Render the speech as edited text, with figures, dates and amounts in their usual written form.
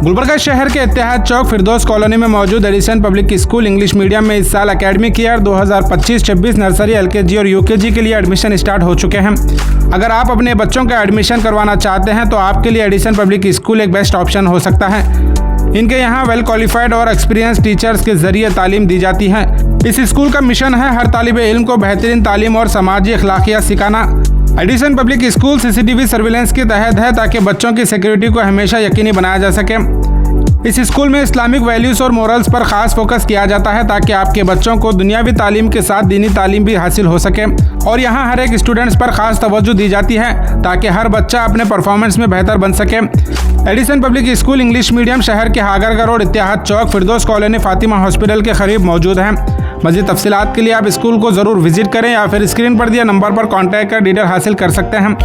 गुलबर्गा शहर के इत्तेहाद चौक फिरदौस कॉलोनी में मौजूद Edison public school English medium में इस साल एकेडमिक ईयर 2025-26 नर्सरी, LKG और UKG के लिए एडमिशन स्टार्ट हो चुके हैं। अगर आप अपने बच्चों का एडमिशन करवाना चाहते हैं तो आपके लिए एडिसन पब्लिक स्कूल एक बेस्ट ऑप्शन हो सकता है। इनके यहाँ वेल क्वालिफाइड और एक्सपीरियंस टीचर्स के जरिए तालीम दी जाती है। इस स्कूल का मिशन है हर तालिबे इल्म को बेहतरीन तालीम और समाजी अखलाकियात सिखाना। Edison public school CCTV surveillance के तहत है ताकि बच्चों की सिक्योरिटी को हमेशा यकीनी बनाया जा सके। इस स्कूल में इस्लामिक वैल्यूज और मोरल्स पर खास फोकस किया जाता है ताकि आपके बच्चों को दुनियावी तालीम के साथ दीनी तालीम भी हासिल हो सके। और यहाँ हर एक स्टूडेंट्स पर खास तवज्जो दी जाती है ताकि हर बच्चा अपने परफॉर्मेंस में बेहतर बन सके। Edison public school English medium शहर के हागरगा रोड, इत्तेहाद चौक, फिरदौस कॉलोनी, फातिमा हॉस्पिटल के करीब मौजूद है। मज़ीद तफसीलात के लिए आप स्कूल को ज़रूर विजिट करें या फिर स्क्रीन पर दिए नंबर पर कॉन्टैक्ट कर डिटेल हासिल कर सकते हैं।